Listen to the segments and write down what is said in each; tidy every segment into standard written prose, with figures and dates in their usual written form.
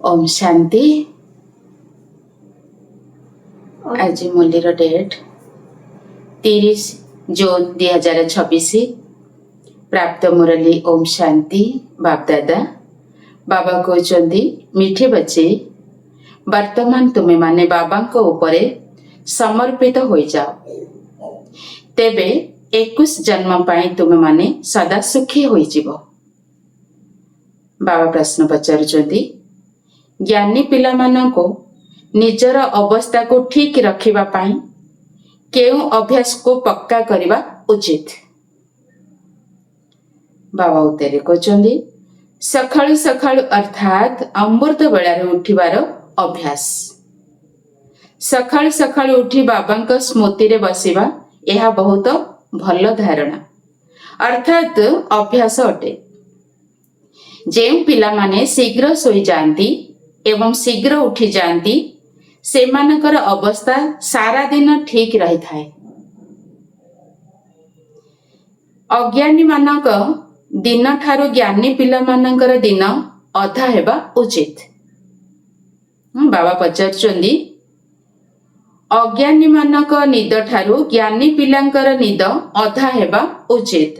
ओम शांति। आज मुरलीर डेट 30 जून 2026। प्राप्त मुरली ओम शांति। बाप दादा बाबा कहते मीठे बच्चे वर्तमान तुम्हें माने बाबा को ऊपरे समर्पित हो जाओ, तेबे 21 जन्म पाई तुम्हें माने सदा सुखी हो जीवो। बाबा प्रश्न पचारुचंदी, ज्ञानी पिला मानको निजर अवस्था को ठीक रखिबा पाई केउ अभ्यास को पक्का करिबा उचित? बाबा उत्तरे कहते सखाळु सखाळु अर्थात अमृत बेलार उठिबार अभ्यास। सखाळु सखाळु उठी बाबांक स्मृति रे बसिबा यह बहुत भल धारणा अर्थात अभ्यास अटे। जेउ पिला माने शीघ्र सोई जाती एवं शीघ्र उठी जाती सेमानकर अवस्था सारा दिन ठीक रही थाए। अज्ञानी मानक दिन ठारू ज्ञानी पिला मानकर दिन अधा हेबा उचित। बाबा पचारुचंदी, अज्ञानी मानक निद ठारू ज्ञानी पिलांकर निद अधा हेबा उचित।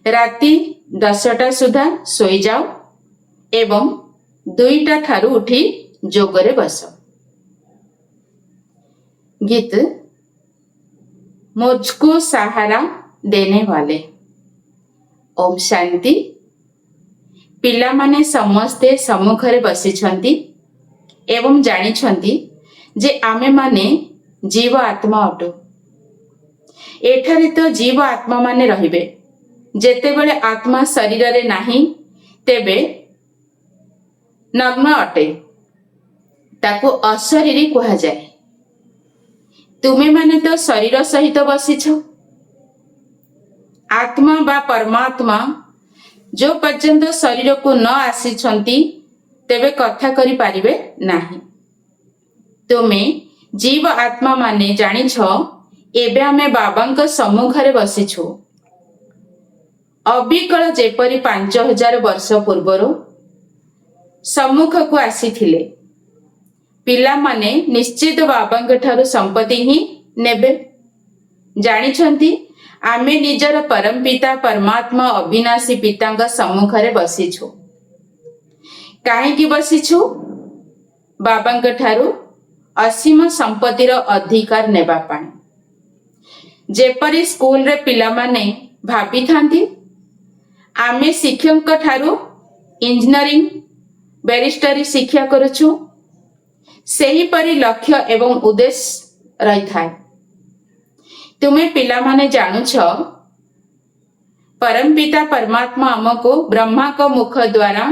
राति 10टा सुधा सोई जाओ एवं 2टा ठारू उठी जोगरे बस। गीत मुझको सहारा देने वाले। ओम शांति। पिला माने समस्ते सम्मुखरे बसिछंती एवं जानिछंती जे आमे माने जीव आत्मा अटो। एठारे तो जीव आत्मा माने रहिबे। जेतेबेले आत्मा शरीर रे नाही तेबे नग्न अटे, ताको अशरीरी कहा जाए। तुमे माने तो शरीर सहित बसिछ। आत्मा बा परमात्मा जो पर्यंत शरीर को न आसीछंती तेबे कथा करि पारिबे नाही। तुमे जीव आत्मा माने जानिछ एबे आमे बाबांक सम्मुखरे बसिछु। अबिकल जेपरि 5000 वर्ष पूर्वरो सम्मुख को आसीथिले पिला माने निश्चित बाबांक ठारू संपत्ति ही नेबे। जानिछंती आमे निजर परम पिता परमात्मा अविनाशी पितांक सम्मुखरे बसिछु। काहेकि बसिछु? बाबांक ठारू असीम संपत्तिर अधिकार नेबा पाई। जेपरि स्कूल रे पिला माने भाबी थांती आमे शिक्षक ठारू इंजीनियरिंग बैरिस्टरी शिक्षा करुछु, सही परि लक्ष्य एवं उद्देश्य रही थाए। तुमे पिला माने जानुछ परम पिता परमात्मा आमको ब्रह्मा को मुख द्वारा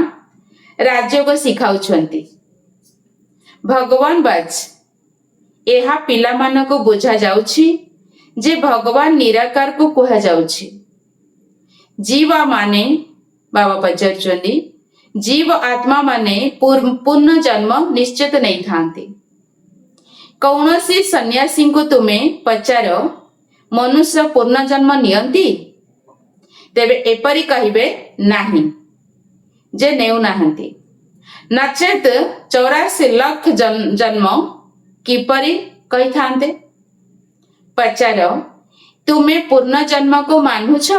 राजयोग शिखाउछंती। भगवान बाज एहा पिला मानको बुझा जाउछि जे भगवान निराकार को कहा जाउछि। जीवा माने बाबा पचारुचंदी, जीव आत्मा माने पूर्ण जन्म निश्चित नहीं थांती। कौनसी सन्यासी को तुमे पचार मनुष्य पूर्ण जन्म नियंती, तेबे एपरि कहिबे नाही जे नेउ नाहंती। नचेत 84 लाख जन्म किपरि कहि थांते? पचार तुमे पूर्ण जन्म को मानुछ?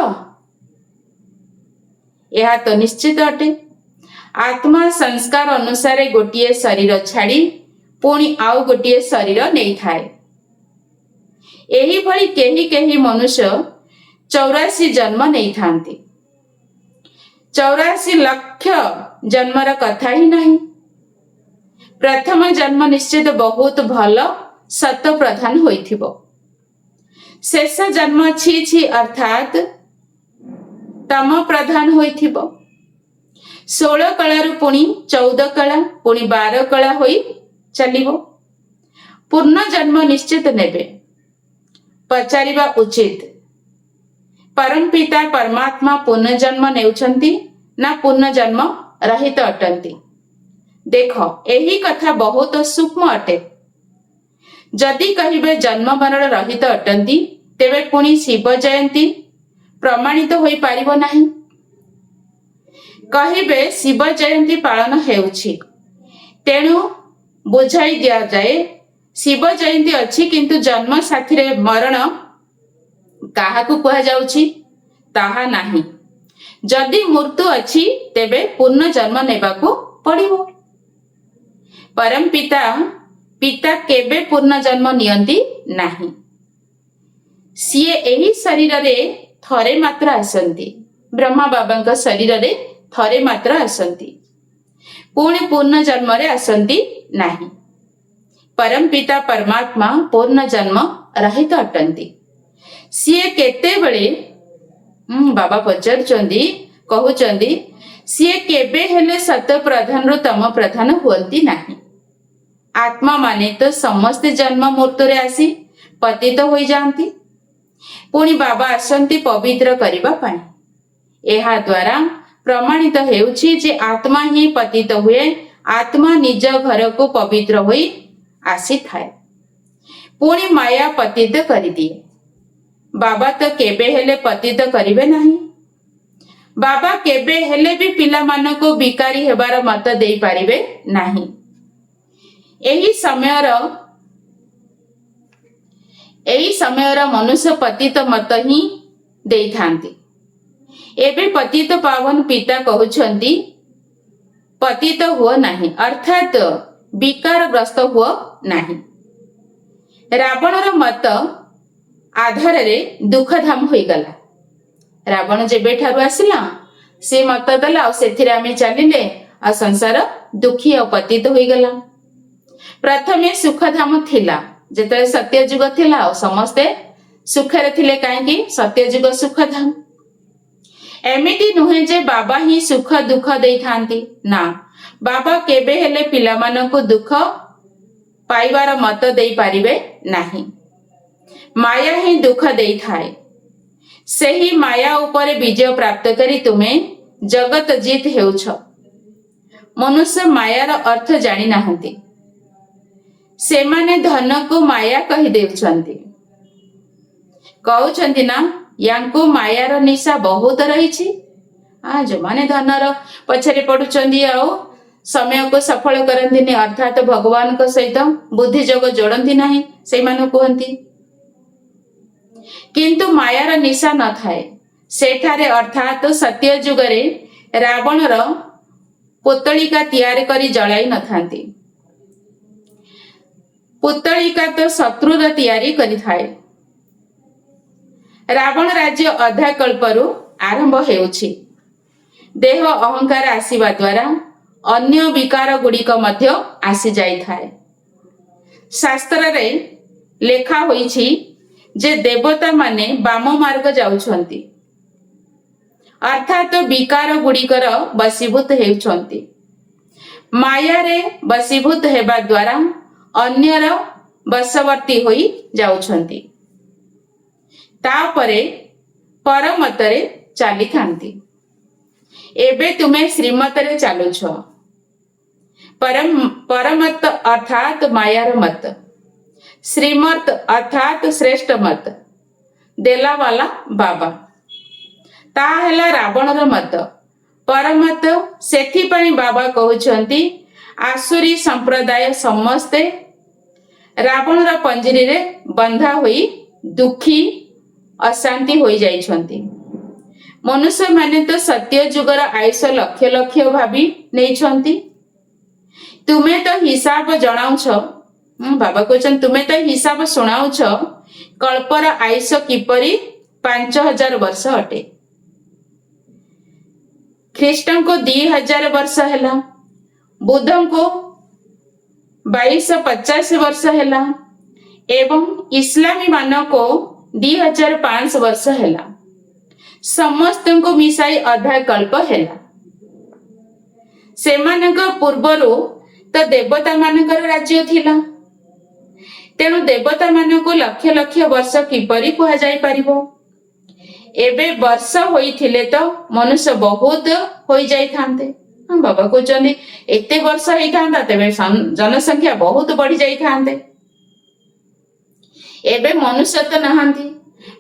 यह तो निश्चित अटे। आत्मा संस्कार अनुसार गोटिए शरीर छाड़ी पुणी आउ गोटिए शरीर नहीं थाए। एही भली केही केही मनुष्य 84 जन्म नहीं थांती। 84 लाख जन्मर कथा ही नहीं। प्रथम जन्म निश्चित बहुत भल सत प्रधान होइथिबो। शेष जन्म छी छी अर्थात तम प्रधान होइथिबो। 16 कलारु पुणी 14 कला पुणी 12 कला होई चलिबो। पूर्ण जन्म निश्चित नेबे। पचारिबा उचित, परम पिता परमात्मा पूर्ण जन्म नेउछंती ना पूर्ण जन्म रहित अटंती? देखो एही कथा बहुत सूक्ष्म अटे। जदि कहिबे जन्म मरण रहित अटंती तेबे पुणी शिव जयंती प्रमाणित होई पारिबो नाही। कहिबे शिव जयंती पालन हेउछि ତେଣୁ ବୁଝାଇ ଦିଆଯାଏ ଶିବ ଜୟନ୍ତୀ ଅଛି, କିନ୍ତୁ ଜନ୍ମ ସାଥିରେ ମରଣ କାହାକୁ କୁହାଯାଉଛି ତାହା ନାହିଁ। ଯଦି ମୃତ୍ୟୁ ଅଛି ତେବେ ପୁନଃ ଜନ୍ମ ନେବାକୁ ପଡ଼ିବ। ପରମ ପିତା କେବେ ପୂର୍ଣ୍ଣ ଜନ୍ମ ନିଅନ୍ତି ନାହିଁ। ସିଏ ଏହି ଶରୀରରେ ଥରେ ମାତ୍ର ଆସନ୍ତି। ବ୍ରହ୍ମା ବାବାଙ୍କ ଶରୀରରେ ଥରେ ମାତ୍ର ଆସନ୍ତି, ପୁଣି ପୂର୍ଣ୍ଣ ଜନ୍ମରେ ଆସନ୍ତି ନାହିଁ। ପରମ ପିତା ପରମାତ୍ମା ପୂର୍ଣ୍ଣ ଜନ୍ମ ରହିତ ଅଟନ୍ତି। ସିଏ କେତେବେଳେ ବାବା ପଚାରୁଛନ୍ତି, କହୁଛନ୍ତି ସିଏ କେବେ ହେଲେ ସତ ପ୍ରଧାନରୁ ତମ ପ୍ରଧାନ ହୁଅନ୍ତି ନାହିଁ। ଆତ୍ମା ମାନେ ତ ସମସ୍ତେ ଜନ୍ମ ମୃତ୍ୟୁରେ ଆସି ପତିତ ହୋଇଯାଆନ୍ତି, ପୁଣି ବାବା ଆସନ୍ତି ପବିତ୍ର କରିବା ପାଇଁ। ଏହା ଦ୍ୱାରା ପ୍ରମାଣିତ ହେଉଛି ଯେ ଆତ୍ମା ହିଁ ପତିତ ହୁଏ। ଆତ୍ମା ନିଜ ଘରକୁ ପବିତ୍ର ହୋଇ ଆସିଥାଏ, ପୁଣି ମାୟା ପତିତ କରିଦିଏ। ବାବା ତ କେବେ ହେଲେ ପତିତ କରିବେ ନାହିଁ। ବାବା କେବେ ହେଲେ ବି ପିଲାମାନଙ୍କୁ ଭିକାରୀ ହେବାର ମତ ଦେଇପାରିବେ ନାହିଁ। ଏହି ସମୟର ମନୁଷ୍ୟ ପତିତ ମତ ହିଁ ଦେଇଥାନ୍ତି। ଏବେ ପତିତ ପାବନ ପିତା କହୁଛନ୍ତି ପତିତ ହୁଅ ନାହିଁ, ଅର୍ଥାତ୍ ବିକାରଗ୍ରସ୍ତ ହୁଅ ନାହିଁ। ରାବଣର ମତ ଆଧାରରେ ଦୁଃଖଧାମ ହୋଇଗଲା। ରାବଣ ଯେବେଠାରୁ ଆସିଲା ସେ ମତ ଦେଲା, ଆଉ ସେଥିରେ ଆମେ ଚାଲିଲେ, ଆଉ ସଂସାର ଦୁଃଖୀ ଆଉ ପତିତ ହୋଇଗଲା। ପ୍ରଥମେ ସୁଖଧାମ ଥିଲା, ଯେତେବେଳେ ସତ୍ୟ ଯୁଗ ଥିଲା ଆଉ ସମସ୍ତେ ସୁଖରେ ଥିଲେ। କାହିଁକି? ସତ୍ୟ ଯୁଗ ସୁଖଧାମ। ଏମିତି ନୁହେଁ ଯେ ବାବା ହିଁ ସୁଖ ଦୁଃଖ ଦେଇଥାନ୍ତି, ନା, ବାବା କେବେ ହେଲେ ପିଲାମାନଙ୍କୁ ଦୁଃଖ ପାଇବାର ମତ ଦେଇପାରିବେ ନାହିଁ। ମାୟା ହିଁ ଦୁଃଖ ଦେଇଥାଏ। ସେହି ମାୟା ଉପରେ ବିଜୟ ପ୍ରାପ୍ତ କରି ତୁମେ ଜଗତ ଜିତ ହେଉଛ। ମନୁଷ୍ୟ ମାୟାର ଅର୍ଥ ଜାଣିନାହାନ୍ତି। ସେମାନେ ଧନକୁ ମାୟା କହିଦେଉଛନ୍ତି। କହୁଛନ୍ତି ନା, ୟାଙ୍କୁ ମାୟାର ନିଶା ବହୁତ ରହିଛି। ଯୋଉମାନେ ଧନର ପଛରେ ପଡୁଛନ୍ତି ଆଉ ସମୟକୁ ସଫଳ କରନ୍ତିନି, ଅର୍ଥାତ୍ ଭଗବାନଙ୍କ ସହିତ ବୁଦ୍ଧି ଯୋଗ ଯୋଡନ୍ତି ନାହିଁ, ସେଇମାନଙ୍କୁ କୁହନ୍ତି। କିନ୍ତୁ ମାୟାର ନିଶା ନଥାଏ ସେଠାରେ, ଅର୍ଥାତ୍ ସତ୍ୟ ଯୁଗରେ ରାବଣର ପୁତଳିକା ତିଆରି କରି ଜଳାଇ ନଥାନ୍ତି। ପୁତଳିକା ତ ଶତ୍ରୁର ତିଆରି କରିଥାଏ। ରାବଣ ରାଜ୍ୟ ଅଧା କଳ୍ପରୁ ଆରମ୍ଭ ହେଉଛି। ଦେହ ଅହଙ୍କାର ଆସିବା ଦ୍ୱାରା ଅନ୍ୟ ବିକାର ଗୁଡ଼ିକ ମଧ୍ୟ ଆସିଯାଇଥାଏ। ଶାସ୍ତ୍ରରେ ଲେଖା ହୋଇଛି ଯେ ଦେବତା ମାନେ ବାମ ମାର୍ଗ ଯାଉଛନ୍ତି, ଅର୍ଥାତ୍ ବିକାର ଗୁଡ଼ିକର ବଶୀଭୂତ ହେଉଛନ୍ତି। ମାୟାରେ ବଶୀଭୂତ ହେବା ଦ୍ୱାରା ଅନ୍ୟର ବଶବର୍ତ୍ତୀ ହୋଇ ଯାଉଛନ୍ତି, ତାପରେ ପରମତରେ ଚାଲିଥାନ୍ତି। ଏବେ ତୁମେ ଶ୍ରୀମତରେ ଚାଲୁଛ। ପରମତ ଅର୍ଥାତ୍ ମାୟାର ମତ, ଶ୍ରୀମତ ଅର୍ଥାତ୍ ଶ୍ରେଷ୍ଠ ମତ ଦେଲାବାଲା ବାବା, ତାହା ହେଲା ରାବଣର ମତ। ପରମତ, ସେଥିପାଇଁ ବାବା କହୁଛନ୍ତି ଆସୁରୀ ସମ୍ପ୍ରଦାୟ ସମସ୍ତେ ରାବଣର ପଞ୍ଜୁରୀରେ ବନ୍ଧା ହୋଇ ଦୁଃଖୀ ଅଶାନ୍ତି ହୋଇଯାଇଛନ୍ତି। ମନୁଷ୍ୟମାନେ ତ ସତ୍ୟ ଯୁଗର ଆୟୁଷ ଲକ୍ଷ ଲକ୍ଷ ଭାବି ନେଇଛନ୍ତି। ତୁମେ ତ ହିସାବ ଜଣାଉଛ, ବାବା କହୁଛନ୍ତି ତୁମେ ତ ହିସାବ ଶୁଣାଉଛ କଳ୍ପର ଆୟୁଷ କିପରି 5000 ବର୍ଷ ଅଟେ। ଖ୍ରୀଷ୍ଟଙ୍କୁ 2000 ବର୍ଷ ହେଲା, ବୁଦ୍ଧଙ୍କୁ 2250 ବର୍ଷ ହେଲା ଏବଂ ଇସଲାମୀ ମାନଙ୍କୁ 2500 ବର୍ଷ ହେଲା। ସମସ୍ତଙ୍କୁ ମିଶାଇ ଅଧା କଳ୍ପ ହେଲା। ସେମାନଙ୍କ ପୂର୍ବରୁ ତ ଦେବତା ମାନଙ୍କର ରାଜ୍ୟ ଥିଲା, ତେଣୁ ଦେବତା ମାନଙ୍କୁ ଲକ୍ଷ ଲକ୍ଷ ବର୍ଷ କିପରି କୁହାଯାଇ ପାରିବ? ଏବେ ବର୍ଷ ହୋଇଥିଲେ ତ ମନୁଷ୍ୟ ବହୁତ ହୋଇଯାଇଥାନ୍ତେ। ବାବା କହୁଛନ୍ତି ଏତେ ବର୍ଷ ହେଇଥାନ୍ତା ତେବେ ଜନସଂଖ୍ୟା ବହୁତ ବଢି ଯାଇଥାନ୍ତେ। ଏବେ ମନୁଷ୍ୟ ତ ନାହାନ୍ତି।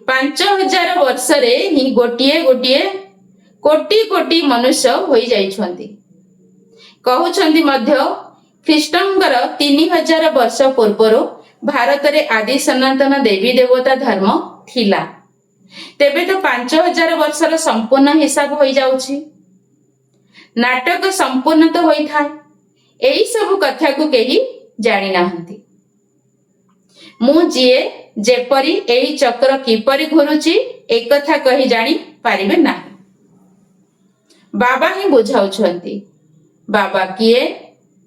5000 ବର୍ଷରେ ହିଁ ଗୋଟିଏ ଗୋଟିଏ କୋଟି କୋଟି ମନୁଷ୍ୟ ହୋଇଯାଇଛନ୍ତି। କହୁଛନ୍ତି ମଧ୍ୟ ଖ୍ରୀଷ୍ଟଙ୍କର 3000 ବର୍ଷ ପୂର୍ବରୁ ଭାରତରେ ଆଦି ସନାତନ ଦେବୀ ଦେବତା ଧର୍ମ ଥିଲା। ତେବେ ତ 5000 ବର୍ଷର ସମ୍ପୂର୍ଣ୍ଣ ହିସାବ ହୋଇଯାଉଛି। ନାଟକ ସମ୍ପୂର୍ଣ୍ଣ ତ ହୋଇଥାଏ। ଏହି ସବୁ କଥାକୁ କେହି ଜାଣିନାହାନ୍ତି। ମୁଁ ଯିଏ ଯେପରି ଏହି ଚକ୍ର କିପରି ଘୁରୁଛି ଏକଥା କହି ଜାଣି ପାରିବେ ନାହିଁ। ବାବା ହିଁ ବୁଝାଉଛନ୍ତି। ବାବା କିଏ,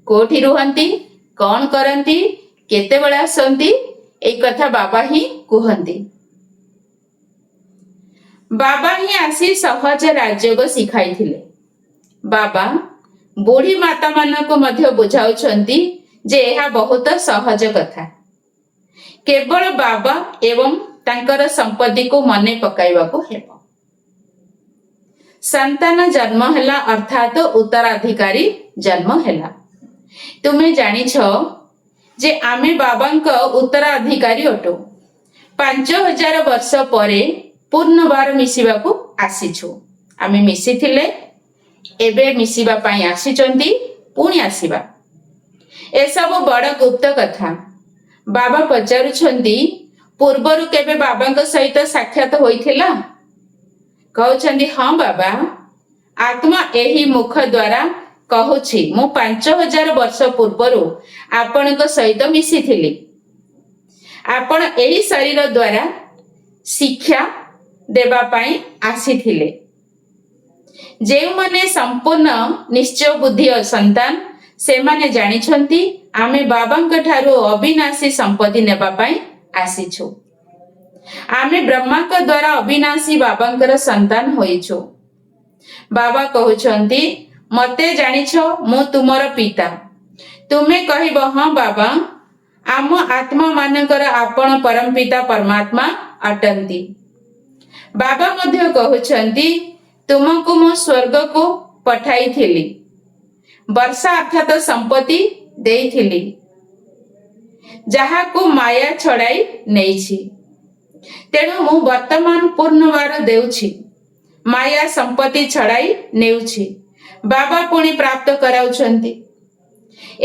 କୋଉଠି ରୁହନ୍ତି, କଣ କରନ୍ତି, କେତେବେଳେ ଆସନ୍ତି, এই କଥା ବାବା ହିଁ କୁହନ୍ତି। ବାବା ହିଁ ଆସି ସହଜ ରାଜଯୋଗ ଶିଖାଇଥିଲେ। ବାବା ବୁଢ଼ୀ ମାତା ମାନଙ୍କୁ ମଧ୍ୟ ବୁଝାଉଛନ୍ତି ଯେ ଏହା ବହୁତ ସହଜ କଥା। କେବଳ ବାବା ଏବଂ ତାଙ୍କର ସମ୍ପତ୍ତିକୁ ମନେ ପକାଇବାକୁ ହେବ। ସନ୍ତାନ ଜନ୍ମ ହେଲା ଅର୍ଥାତ ଉତ୍ତରାଧିକାରୀ ଜନ୍ମ ହେଲା। ତୁମେ ଜାଣିଛ ଯେ ଆମେ ବାବାଙ୍କ ଉତ୍ତରାଧିକାରୀ ଅଟୁ। 5000 ବର୍ଷ ପରେ ପୁନର୍ବାର ମିଶିବାକୁ ଆସିଛୁ। ଆମେ ମିଶିଥିଲେ, ଏବେ ମିଶିବା ପାଇଁ ଆସିଛନ୍ତି, ପୁଣି ଆସିବା। ଏସବୁ ବଡ଼ ଗୁପ୍ତ କଥା। ବାବା ପଚାରୁଛନ୍ତି, ପୂର୍ବରୁ କେବେ ବାବାଙ୍କ ସହିତ ସାକ୍ଷାତ ହୋଇଥିଲା? କହୁଛନ୍ତି, ହଁ ବାବା, ଆତ୍ମା ଏହି ମୁଖ ଦ୍ୱାରା କହୁଛି, ମୁଁ 5000 ବର୍ଷ ପୂର୍ବରୁ ଆପଣଙ୍କ ସହିତ ମିଶିଥିଲି। ଆପଣ ଏହି ଶରୀର ଦ୍ୱାରା ଶିକ୍ଷା ଦେବା ପାଇଁ ଆସିଥିଲେ। ଯେଉଁମାନେ ସମ୍ପୂର୍ଣ୍ଣ ନିଶ୍ଚୟ ବୁଦ୍ଧିର ସନ୍ତାନ, ସେମାନେ ଜାଣିଛନ୍ତି ଆମେ ବାବାଙ୍କ ଠାରୁ ଅବିନାଶୀ ସମ୍ପତ୍ତି ନେବା ପାଇଁ ଆସିଛୁ। ଆମେ ବ୍ରହ୍ମାଙ୍କ ଦ୍ୱାରା ଅବିନାଶୀ ବାବାଙ୍କର ସନ୍ତାନ ହୋଇଛୁ। ବାବା କହୁଛନ୍ତି, ମତେ ଜାଣିଛ, ମୁଁ ତୁମର ପିତା। ତୁମେ କହିବ, ହଁ ବାବା, ଆମ ଆତ୍ମା ମାନଙ୍କର ଆପଣ ପରମ ପିତା ପରମାତ୍ମା ଅଟନ୍ତି। ବାବା ମଧ୍ୟ କହୁଛନ୍ତି, ତୁମକୁ ମୁଁ ସ୍ୱର୍ଗକୁ ପଠାଇଥିଲି, ବର୍ଷା ଅର୍ଥାତ ସମ୍ପତ୍ତି ଦେଇଥିଲି, ଯାହାକୁ ମାୟା ଛଡ଼ାଇ ନେଇଛି। ତେଣୁ ମୁଁ ବର୍ତ୍ତମାନ ପୁନର୍ବାର ଦେଉଛି, ମାୟା ସମ୍ପତ୍ତି ଛଡ଼ାଇ ନେଉଛି। ବାବା ପୁଣି ପ୍ରାପ୍ତ କରାଉଛନ୍ତି।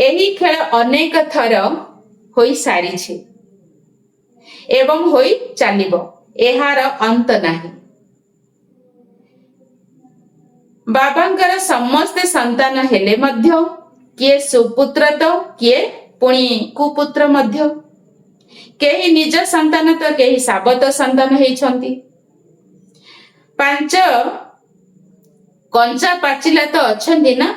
ଏହି ଖେଳ ଅନେକ ଥର ହୋଇସାରିଛି ଏବଂ ହୋଇ ଚାଲିବ। ଏହାର ଅନ୍ତ ନାହିଁ। ବାବାଙ୍କର ସମସ୍ତେ ସନ୍ତାନ ହେଲେ ମଧ୍ୟ କିଏ ସୁପୁତ୍ର ତ କିଏ ପୁଣି କୁପୁତ୍ର ମଧ୍ୟ। କେହି ନିଜ ସନ୍ତାନ ତ କେହି ସାବତ ସନ୍ତାନ ହେଇଛନ୍ତି। 5 କଞ୍ଚା ପାଚିଲା ତ ଅଛନ୍ତି ନା।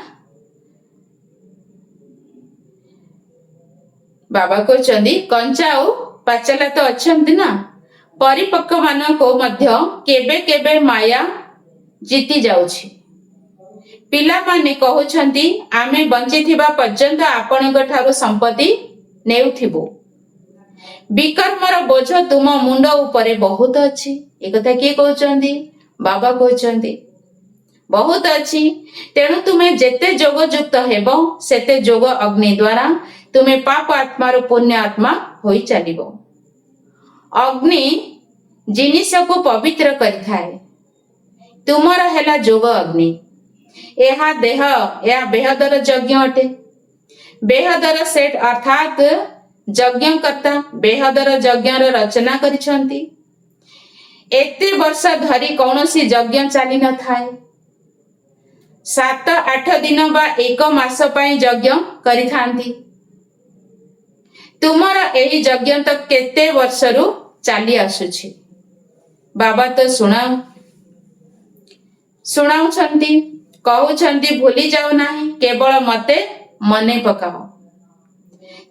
ବାବା କହୁଛନ୍ତି, କଞ୍ଚା ଆଉ ପାଚିଲା ତ ଅଛନ୍ତି ନା। ପରିପକ୍ୱ ମାନଙ୍କୁ ମଧ୍ୟ କେବେ କେବେ ମାୟା ଜିତି ଯାଉଛି। ପିଲାମାନେ କହୁଛନ୍ତି, ଆମେ ବଞ୍ଚିଥିବା ପର୍ଯ୍ୟନ୍ତ ଆପଣଙ୍କ ଠାରୁ ସମ୍ପତ୍ତି ନେଉଥିବୁ। ବିକର୍ମର ବୋଝ ତୁମ ମୁଣ୍ଡ ଉପରେ ବହୁତ ଅଛି। ଏକଥା କିଏ କହୁଛନ୍ତି? ବାବା କହୁଛନ୍ତି, ବହୁତ ଅଛି। ତେଣୁ ତୁମେ ଯେତେ ଯୋଗଯୁକ୍ତ ହେବ, ସେତେ ଯୋଗ ଅଗ୍ନି ଦ୍ୱାରା ତୁମେ ପାପ ଆତ୍ମାରୁ ପୁଣ୍ୟ ଆତ୍ମା ହୋଇ ଚାଲିବ। ଅଗ୍ନି ଜିନିଷକୁ ପବିତ୍ର କରିଥାଏ। ତୁମର ହେଲା ଯୋଗ ଅଗ୍ନି। ଏହା ବେହଦର ଯଜ୍ଞ ଅଟେ। ବେହଦର ସେଠ ଅର୍ଥାତ ଯଜ୍ଞକର୍ତ୍ତା ବେହଦର ଯଜ୍ଞର ରଚନା କରିଛନ୍ତି। ଏତେ ବର୍ଷ ଧରି କୌଣସି ଯଜ୍ଞ ଚାଲି ନଥାଏ। 7-8 ଦିନ ବା 1 ମାସ ପାଇଁ ଯଜ୍ଞ କରିଥାନ୍ତି। ତୁମର ଏହି ଯଜ୍ଞ ତ କେତେ ବର୍ଷରୁ ଚାଲି ଆସୁଛି। ବାବା ତ ଶୁଣାଉଛନ୍ତି, କହୁଛନ୍ତି, ଭୁଲି ଯାଉ ନାହିଁ, କେବଳ ମତେ ମନେ ପକାଅ।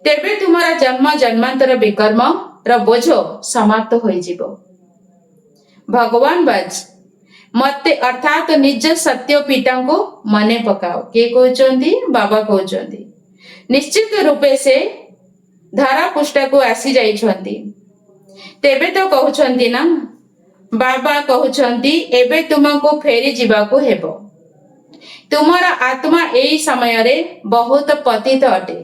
ତେବେ ତୁମର ଜନ୍ମ ଜନ୍ମାନ୍ତର ବିକର୍ମର ବୋଝ ସମାପ୍ତ ହୋଇଯିବ। ଭଗବାନ ବାଜ ମତେ ଅର୍ଥାତ ନିଜ ସତ୍ୟ ପିତାଙ୍କୁ ମନେ ପକାଅ। କିଏ କହୁଛନ୍ତି? ବାବା କହୁଛନ୍ତି। ନିଶ୍ଚିତ ରୂପେ ସେ ଧରା ପୃଷ୍ଠକୁ ଆସି ଯାଇଛନ୍ତି। ତେବେ ତ କହୁଛନ୍ତି ନା। ବାବା କହୁଛନ୍ତି, ଏବେ ତୁମକୁ ଫେରି ଯିବାକୁ ହେବ। ତୁମର ଆତ୍ମା ଏହି ସମୟରେ ବହୁତ ପତିତ ଅଟେ।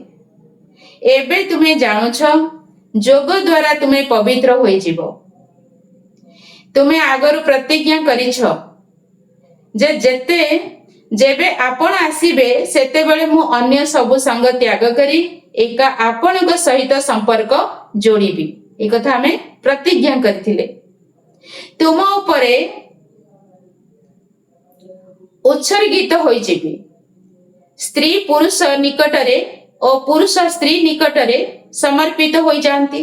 ଏବେ ତୁମେ ଜାଣୁଛ, ଯୋଗ ଦ୍ୱାରା ତୁମେ ପବିତ୍ର ହୋଇଯିବ। ତୁମେ ଆଗରୁ ପ୍ରତିଜ୍ଞା କରିଛ ଯେ ଯେତେ जेबे आपण आसीबे सेतेबेले मु अन्य सबु संग त्याग करी एका आपणक सहित संपर्क जोड़ीबी। ए कथा हमें प्रतिज्ञा करथिले। तुम उपरे उत्सर्गित होई जेबी। स्त्री पुरुष निकटरे और पुरुष स्त्री निकटरे समर्पित होई जानती।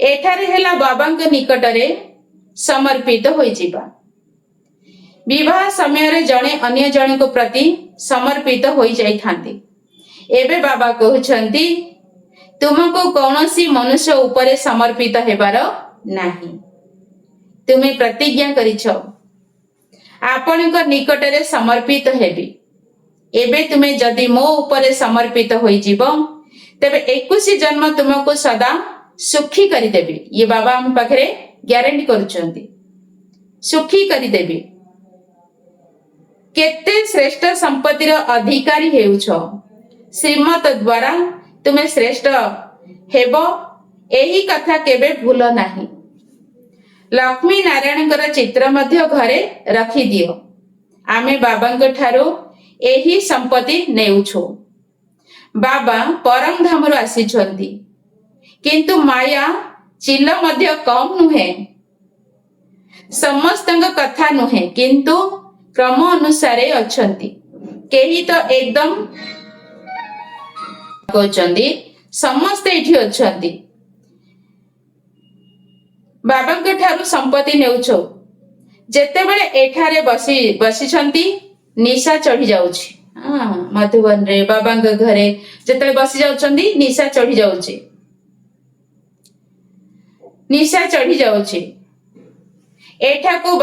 एठारे हेला बाबांक निकटरे समर्पित होई जीवा। विवाह समय रे जणे अन्य जणे को प्रति समर्पित होई जाई थांती। एबे बाबा कहउछंती तुमको कौनसी मनुष्य उपरे समर्पित हेबार नाही। तुमे प्रतिज्ञा करिछ आपणक निकटरे समर्पित हेबी। एबे तुमे जदि मो उपरे समर्पित होई जीव तेबे 21 जन्म तुमको सदा सुखी करी देबी। ये बाबा हम पाखरे ग्यारंटी करूछंती सुखी करी देबी। केते श्रेष्ठ संपत्तिर अधिकारी हेउछ। श्रीमत द्वारा तुमे श्रेष्ठ हेबो एही कथा केबे भूल नाही। लक्ष्मी नारायणकर चित्र मध्य घरे रखी दियो। आमे बाबांक ठारो एही संपत्ति नेउछो। बाबा परम धामरु आसीछंती किंतु माया चिल मध्य कम नुहे। समस्तंग कथा नुहे किंतु क्रम अनुसारे अछंती। केही तो एकदम कहउछंती समस्त एठी अछंती। बाबांक ठारू संपत्ति नेउछो। जेतेबेले एठारे बसिछंती निशा चढ़ी जाउछि। मधुबन रे बाबांक घरे जेते बसी जाउछंती निशा चढ़ी जाउछि। निशा चढ़ी जाउछि। एठा को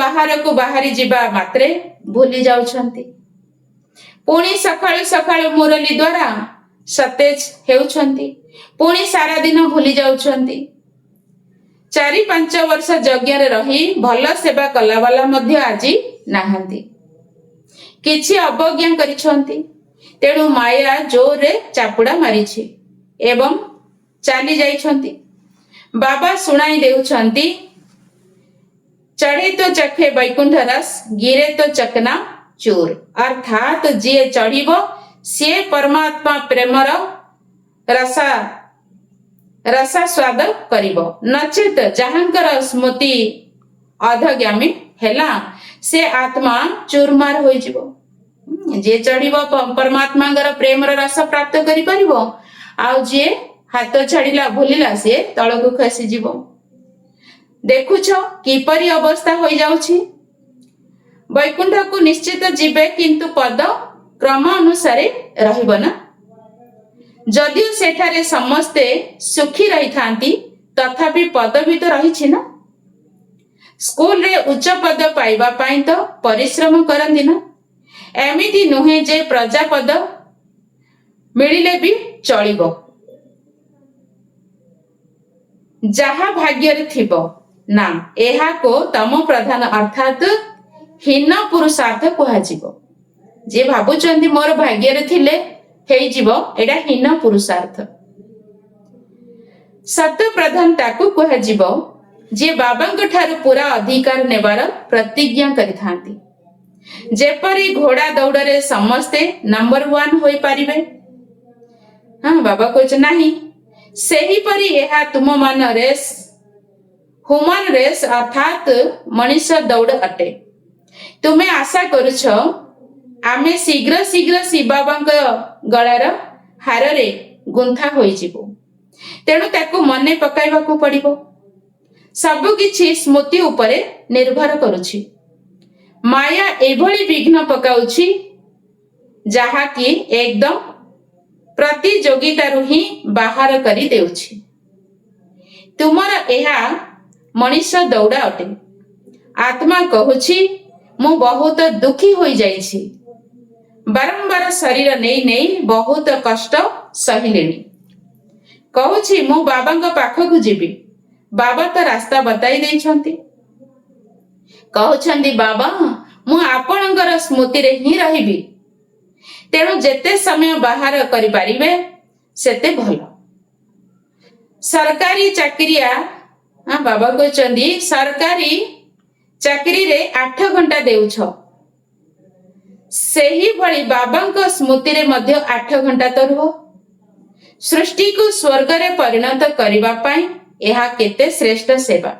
बाहरी जिबा मात्रे भूली जाउछंती। पुणी सकाळु सकाळु मुरली द्वारा सतेज हेउछंती। पुणी सारा दिन भूली जाउछंती। 4-5 वर्ष यज्ञ रे रही भल सेवा कला वाला मध्य आजी नाहंती। किछि अवज्ञा करिछंती। तेणु माया जोर रे चापुड़ा मारिछि एवं चाली जाइछंती। बाबा सुनाई देउछंती चढ़े तो चखे वैकुंठ रस गिरे तो चकना चूर। अर्थात जिए चढ़िबो से परमात्मा प्रेमर रसा स्वाद करिबो। नचेत जहांकर स्मृति अधगामी हेला से आत्मा चूरमार होई जिवो। जे चढ़िबो परमात्मांगर प्रेमर रस प्राप्त करि परिबो। आ जे हाथ छाड़िला भूलिला से तळकु खसी जिवो। देखुछ किपरि अवस्था होई जाउछि। वैकुंठ को निश्चित जीवे किंतु पद क्रम अनुसारे रहिबो ना। जदियो सेठारे समस्ते सुखी रही थांती तथापि पद भी तो रही ना। स्कूल रे उच्च पद पाइबा पाई तो परिश्रम करंदी ना। एमिति नुहे जे प्रजा पद मिलिले भी चलिबो। जहा भाग्य रे थिबो ना एहा को तम प्रधान अर्थात हीन पुरुषार्थ कहा जीवो। जे भाबुचंदी मोर भाग्य रे थिले हेई जीवो एडा हीन पुरुषार्थ। सत्य प्रधान ताकू कहा जीवो जे बाबांक ठारू पूरा अधिकार नेबार प्रतिज्ञा करिथांती। जेपरी घोड़ा दौड़े समस्ते नंबर 1 होई पारिबे। हाँ बाबा कहछ नाही सेही परी एहा तुम मान रेस ह्यूमन रेस अर्थात मनुष्य दौड़ अटे। तुमे आशा करुछ आमे शीघ्र शीघ्र शिव बाबांक गଳାର हारे गुंथा होई जिवो। तेणु ताकू मने पकाइबाकू पड़िबो। सबु किछि स्मृति उपरे निर्भर करुछि। माया एभली विघ्न पकाउछि जहा कि एकदम प्रतियोगितारू ही बाहर करी देउछि। तुमर एहा मनुष्य दौड़ा अटे। आत्मा कहूछि मु बहुत दुखी होई जाइछि। बारंबार शरीर नहीं नहीं बहुत कष्ट सहिलेनी। कहूछि मु बाबांक पाखकु जीबी। बाबा तो रास्ता बताई देइछंती। कहउछंती बाबा मु आपणकर स्मृति रे ही रहिबी। तेणु जेते समय बाहर करि पारिबे सेते भल। सरकारी चाकरिया बाबा कहउछंती सरकारी चाकरी रे 8 घंटा देउछ। ସେହି ଭଳି ବାବାଙ୍କ ସ୍ମୃତିରେ ମଧ୍ୟ 8 ଘଣ୍ଟା ତ ରୁହ। ସୃଷ୍ଟିକୁ ସ୍ୱର୍ଗରେ ପରିଣତ କରିବା ପାଇଁ ଏହା କେତେ ଶ୍ରେଷ୍ଠ ସେବା।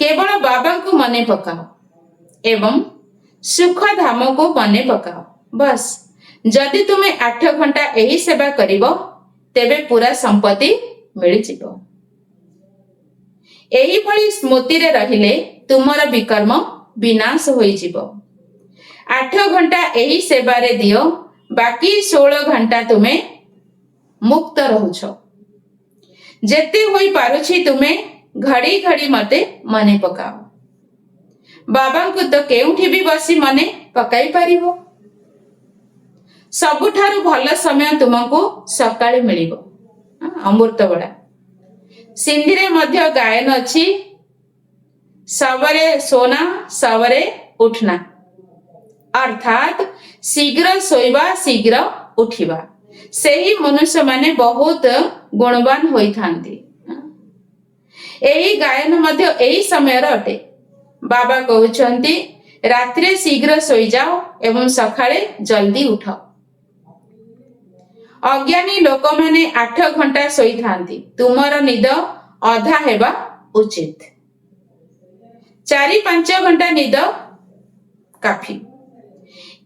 କେବଳ ବାବାଙ୍କୁ ମନେ ପକାଅ ଏବଂ ସୁଖ ଧାମକୁ ମନେ ପକାଅ। ବସ୍, ଯଦି ତୁମେ 8 ଘଣ୍ଟା ଏହି ସେବା କରିବ ତେବେ ପୁରା ସମ୍ପତ୍ତି ମିଳିଯିବ। ଏହିଭଳି ସ୍ମୃତିରେ ରହିଲେ ତୁମର ବିକର୍ମ ବିନାଶ ହୋଇଯିବ। 8 ଘଣ୍ଟା ଏହି ସେବାରେ ଦିଅ, ବାକି 16 ଘଣ୍ଟା ତୁମେ ମୁକ୍ତ ରହୁଛ। ଯେତେ ହୋଇପାରୁଛି ତୁମେ ଘଡ଼ି ଘଡ଼ି ମତେ ମନେ ପକାଅ। ବାବାଙ୍କୁ ତ କେଉଁଠି ବି ବସି ମନେ ପକାଇ ପାରିବ। ସବୁଠାରୁ ଭଲ ସମୟ ତୁମକୁ ସକାଳେ ମିଳିବ। ଅମୃତବେଳା। ସିନ୍ଧିରେ ମଧ୍ୟ ଗାୟନ ଅଛି, ସବରେ ସୋନା ସବରେ ଉଠନା, ଅର୍ଥାତ୍ ଶୀଘ୍ର ଶୋଇବା ଶୀଘ୍ର ଉଠିବା। ସେହି ମନୁଷ୍ୟମାନେ ବହୁତ ଗୁଣବାନ ହୋଇଥାନ୍ତି। ଏହି ଗାୟନ ମଧ୍ୟ ଏହି ସମୟର ଅଟେ। ବାବା କହୁଛନ୍ତି ରାତିରେ ଶୀଘ୍ର ଶୋଇଯାଅ ଏବଂ ସକାଳେ ଜଲ୍ଦି ଉଠ। ଅଜ୍ଞାନୀ ଲୋକମାନେ 8 ଘଣ୍ଟା ଶୋଇଥାନ୍ତି। ତୁମର ନିଦ ଅଧା ହେବା ଉଚିତ। 4-5 ଘଣ୍ଟା ନିଦ କାଫି।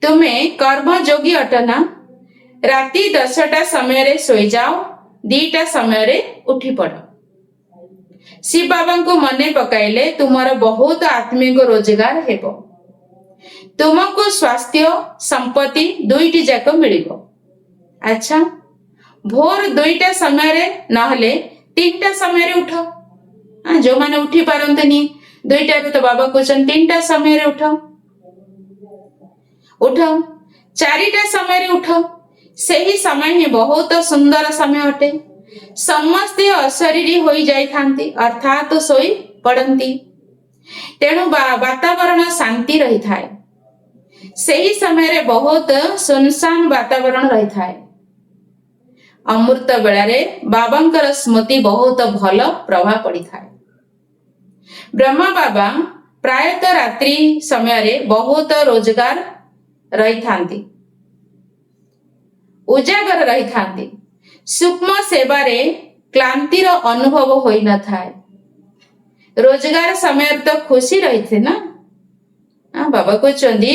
ତୁମେ କର୍ମଯୋଗୀ ଅଟ ନା? ରାତି 10ଟା ସମୟରେ ଶୋଇଯାଅ, 2ଟା ସମୟରେ ଉଠି ପଡ଼। ଶିବ ବାବାଙ୍କୁ ମନେ ପକାଇଲେ ତୁମର ବହୁତ ଆତ୍ମିକ ରୋଜଗାର ହେବ। ତୁମକୁ ସ୍ୱାସ୍ଥ୍ୟ ସମ୍ପତ୍ତି ଦୁଇଟି ଯାକ ମିଳିବ। ଆଚ୍ଛା, ଭୋର 2ଟା ସମୟରେ ନହେଲେ 3ଟା ସମୟରେ ଉଠ। ଯେଉଁମାନେ ଉଠି ପାରନ୍ତିନି 2ଟାରେ ତ ବାବା କହୁଛନ୍ତି 3ଟା ସମୟରେ ଉଠ। 4ଟା ସମୟରେ ଉଠ। ସେହି ସମୟ ହିଁ ବହୁତ ସୁନ୍ଦର ସମୟ ଅଟେ। ସମସ୍ତେ ଅଶରୀରୀ ହୋଇଯାଇଥାନ୍ତି, ଅର୍ଥାତ୍ ଶୋଇ ପଡ଼ନ୍ତି। ତେଣୁ ବାତାବରଣ ଶାନ୍ତି ରହିଥାଏ। ସେହି ସମୟରେ ବହୁତ ସୁନସାନ ବାତାବରଣ ରହିଥାଏ। ଅମୃତ ବେଳାରେ ବାବାଙ୍କର ସ୍ମୃତି ବହୁତ ଭଲ ପ୍ରଭାବ ପଡ଼ିଥାଏ। ବ୍ରହ୍ମା ବାବା ପ୍ରାୟତଃ ରାତ୍ରି ସମୟରେ ବହୁତ ରୋଜଗାର ରହିଥାନ୍ତି, ଉଜାଗର ରହିଥାନ୍ତି। ସୂକ୍ଷ୍ମ ସେବାରେ କ୍ଳାନ୍ତିର ଅନୁଭବ ହୋଇନଥାଏ। ରୋଜଗାର ସମୟରେ ତ ଖୁସି ରହିଥାଏ ନା। ବାବା କହୁଛନ୍ତି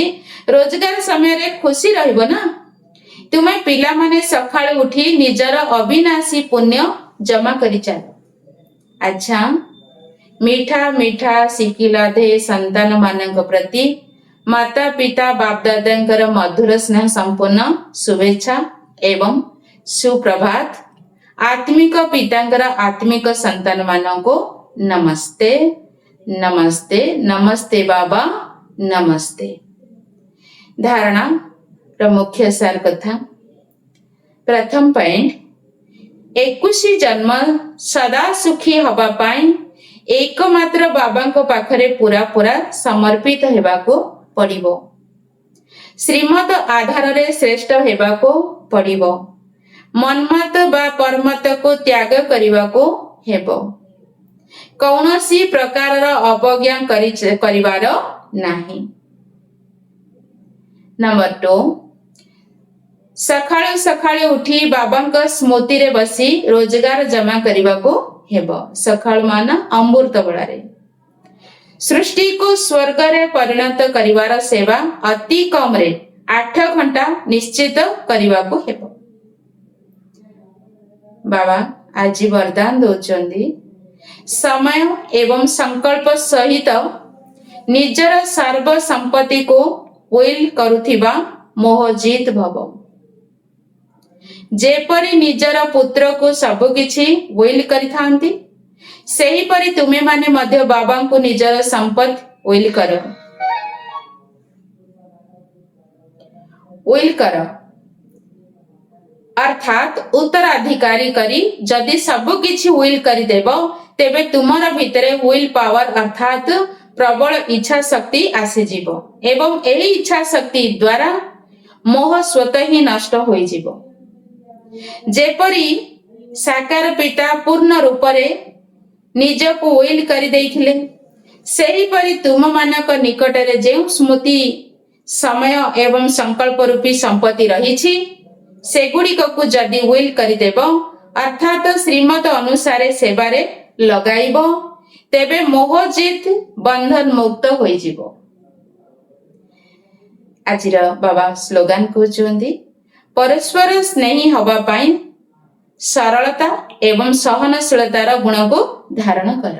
ରୋଜଗାର ସମୟରେ ଖୁସି ରହିବ ନା। ତୁମେ ପିଲାମାନେ ସକାଳୁ ଉଠି ନିଜର ଅବିନାଶୀ ପୁଣ୍ୟ ଜମା କରିଚାଲ। ଆଚ୍ଛା, ମିଠା ମିଠା ଶିଖିଲା ଦେ ସନ୍ତାନ ମାନଙ୍କ ପ୍ରତି ମାତା ପିତା ବାପଦାଦାଙ୍କର ମଧୁର ସ୍ନେହ ସମ୍ପୂର୍ଣ୍ଣ ଶୁଭେଚ୍ଛା ଏବଂ ସୁପ୍ରଭାତ। ଆତ୍ମିକ ପିତାଙ୍କର ଆତ୍ମିକ ସନ୍ତାନ ମାନଙ୍କୁ ନମସ୍ତେ ନମସ୍ତେ ନମସ୍ତେ ବାବା ନମସ୍ତେ। ଧାରଣାର ମୁଖ୍ୟ ସାର କଥା। ପ୍ରଥମ ପଏଣ୍ଟ, 21 ଜନ୍ମ ସଦା ସୁଖୀ ହେବା ପାଇଁ ଏକମାତ୍ର ବାବାଙ୍କ ପାଖରେ ପୁରା ସମର୍ପିତ ହେବାକୁ ପଡ଼ିବ। ଶ୍ରୀମତ ଆଧାରରେ ଶ୍ରେଷ୍ଠ ହେବାକୁ ପଡ଼ିବ। ମନ୍ମତ ବା ପରମତକୁ ତ୍ୟାଗ କରିବାକୁ ହେବ। କୌଣସି ପ୍ରକାରର ଅବଜ୍ଞା କରିବାର ନାହିଁ। ନମ୍ବର 2, ସକାଳୁ ସକାଳୁ ଉଠି ବାବାଙ୍କ ସ୍ମୃତିରେ ବସି ରୋଜଗାର ଜମା କରିବାକୁ ହେବ। ସକାଳୁ ମାନ ଅମୃତ ବେଳାରେ। ସୃଷ୍ଟିକୁ ସ୍ୱର୍ଗରେ ପରିଣତ କରିବାର ସେବା ଅତି କମରେ 8 ଘଣ୍ଟା ନିଶ୍ଚିତ କରିବାକୁ ହେବ। ବାବା ଆଜି ବରଦାନ ଦଉଛନ୍ତି, ସମୟ ଏବଂ ସଂକଳ୍ପ ସହିତ ନିଜର ସର୍ବ ସମ୍ପତ୍ତିକୁ ୱିଲ୍ କରୁଥିବା ମୋହଜିତ ଭବ। ଯେପରି ନିଜର ପୁତ୍ରକୁ ସବୁକିଛି ୱିଲ୍ କରିଥାନ୍ତି, ସେହିପରି ତୁମେମାନେ ମଧ୍ୟ ବାବାଙ୍କୁ ନିଜର ସମ୍ପତ୍ତି ୱିଲ୍ କର। ଅର୍ଥାତ୍ ଉତ୍ତରାଧିକାରୀ କରି ଯଦି ସବୁକିଛି ୱିଲ୍ କରିଦେବ, ତେବେ ତୁମର ଭିତରେ ୱିଲ୍ ପାୱାର ଅର୍ଥାତ୍ ପ୍ରବଳ ଇଚ୍ଛା ଶକ୍ତି ଆସିଯିବ ଏବଂ ଏହି ଇଚ୍ଛା ଶକ୍ତି ଦ୍ୱାରା ମୋହ ସ୍ୱତଃ ହିଁ ନଷ୍ଟ ହୋଇଯିବ। ଯେପରି ସାକାର ପିତା ପୂର୍ଣ୍ଣ ରୂପରେ ନିଜକୁ ୱିଲ୍ କରିଦେଇଥିଲେ, ସେହିପରି ତୁମମାନଙ୍କ ନିକଟରେ ଯେଉଁ ସ୍ମୃତି ସମୟ ଏବଂ ସଂକଳ୍ପ ରୂପୀ ସମ୍ପତ୍ତି ରହିଛି, ସେଗୁଡ଼ିକକୁ ଯଦି ୱିଲ୍ କରିଦେବ ଅର୍ଥାତ ଶ୍ରୀମତ ଅନୁସାରେ ସେବାରେ ଲଗାଇବ, ତେବେ ମୋହଜିତ ବନ୍ଧନ ମୁକ୍ତ ହୋଇଯିବ। ଆଜିର ବାବା ସ୍ଲୋଗାନ କହୁଛନ୍ତି, ପରସ୍ପର ସ୍ନେହୀ ହେବା ପାଇଁ ସରଳତା ଏବଂ ସହନଶୀଳତାର ଗୁଣକୁ ଧାରଣ କର।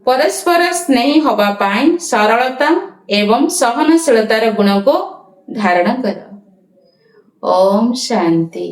ପରସ୍ପର ସ୍ନେହୀ ହେବା ପାଇଁ ସରଳତା ଏବଂ ସହନଶୀଳତାର ଗୁଣକୁ ଧାରଣ କର। ଓମ୍ ଶାନ୍ତି।